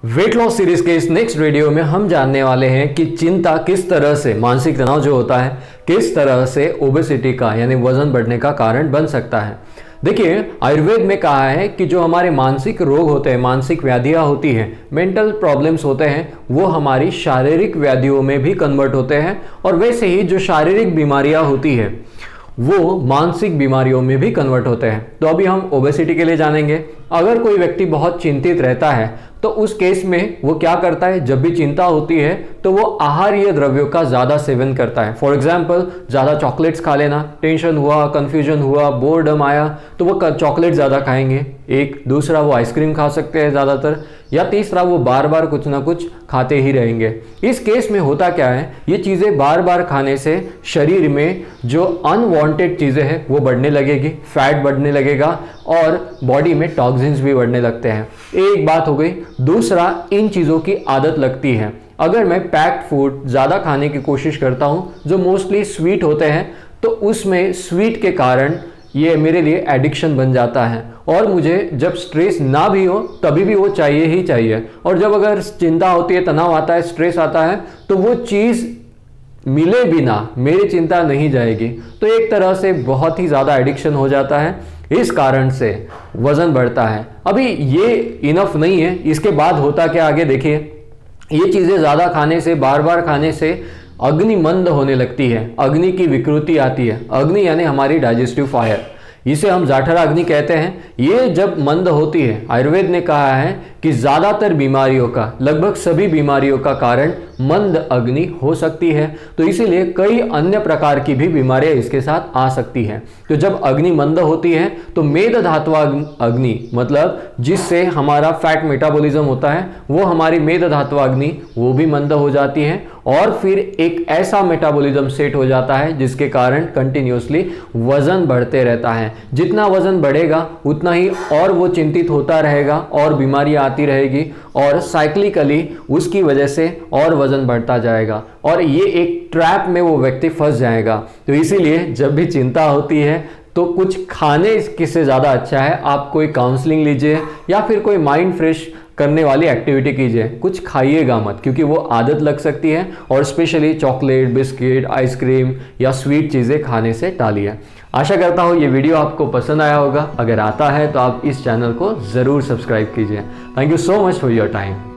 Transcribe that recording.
Weight loss series के इस next video में हम जानने वाले हैं कि चिंता किस तरह से, मानसिक तनाव जो होता है, किस तरह से ओबेसिटी का यानी वजन बढ़ने का कारण बन सकता है। देखिए, आयुर्वेद में कहा है कि जो हमारे मानसिक रोग होते हैं, मानसिक व्याधियां होती हैं, मेंटल प्रॉब्लम्स होते हैं, वो हमारी शारीरिक व्याधियों में भी कन्वर्ट होते हैं और वैसे ही जो शारीरिक बीमारियां होती है वो मानसिक बीमारियों में भी कन्वर्ट होते हैं। तो अभी हम ओबेसिटी के लिए जानेंगे। अगर कोई व्यक्ति बहुत चिंतित रहता है तो उस केस में वो क्या करता है, जब भी चिंता होती है तो वो आहारीय द्रव्यों का ज़्यादा सेवन करता है। फॉर एग्जाम्पल, ज़्यादा चॉकलेट्स खा लेना, टेंशन हुआ, कन्फ्यूजन हुआ, बोर्डम आया तो वो चॉकलेट ज़्यादा खाएंगे। एक दूसरा, वो आइसक्रीम खा सकते हैं ज़्यादातर, या तीसरा, वो बार बार कुछ ना कुछ खाते ही रहेंगे। इस केस में होता क्या है, ये चीज़ें बार बार खाने से शरीर में जो अनवांटेड चीज़ें हैं वो बढ़ने लगेगी, फैट बढ़ने लगेगा और बॉडी में टॉक्सिन्स भी बढ़ने लगते हैं। एक बात हो गई। दूसरा, इन चीज़ों की आदत लगती है। अगर मैं पैक्ड फूड ज़्यादा खाने की कोशिश करता हूँ जो मोस्टली स्वीट होते हैं, तो उसमें स्वीट के कारण ये मेरे लिए एडिक्शन बन जाता है और मुझे जब स्ट्रेस ना भी हो तभी भी वो चाहिए ही चाहिए। और जब अगर चिंता होती है, तनाव आता है, स्ट्रेस आता है, तो वो चीज़ मिले बिना मेरी चिंता नहीं जाएगी। तो एक तरह से बहुत ही ज़्यादा एडिक्शन हो जाता है। इस कारण से वज़न बढ़ता है। अभी ये इनफ नहीं है, इसके बाद होता क्या आगे देखिए। ये चीज़ें ज़्यादा खाने से, बार बार खाने से अग्नि मंद होने लगती है, अग्नि की विकृति आती है। अग्नि यानी हमारी डाइजेस्टिव फायर, इसे हम जाठरा अग्नि कहते हैं। ये जब मंद होती है, आयुर्वेद ने कहा है कि ज़्यादातर बीमारियों का, लगभग सभी बीमारियों का कारण मंद अग्नि हो सकती है। तो इसीलिए कई अन्य प्रकार की भी बीमारियां इसके साथ आ सकती हैं। तो जब अग्नि मंद होती है तो मेद धात्वा अग्नि, मतलब जिससे हमारा फैट मेटाबॉलिज्म होता है, वो हमारी मेद धात्वा अग्नि वो भी मंद हो जाती है और फिर एक ऐसा मेटाबॉलिज्म सेट हो जाता है जिसके कारण कंटिन्यूसली वजन बढ़ते रहता है। जितना वजन बढ़ेगा उतना ही और वो चिंतित होता रहेगा और बीमारियां आती रहेगी और साइक्लिकली उसकी वजह से और वजन बढ़ता जाएगा और ये एक ट्रैप में वो व्यक्ति फंस जाएगा। तो इसीलिए जब भी चिंता होती है तो कुछ खाने किससे ज़्यादा अच्छा है, आप कोई काउंसलिंग लीजिए या फिर कोई माइंड फ्रेश करने वाली एक्टिविटी कीजिए। कुछ खाइएगा मत, क्योंकि वो आदत लग सकती है और स्पेशली चॉकलेट, बिस्किट, आइसक्रीम या स्वीट चीज़ें खाने से टालिए। आशा करता हूँ ये वीडियो आपको पसंद आया होगा। अगर आता है तो आप इस चैनल को ज़रूर सब्सक्राइब कीजिए। Thank you so much for your time.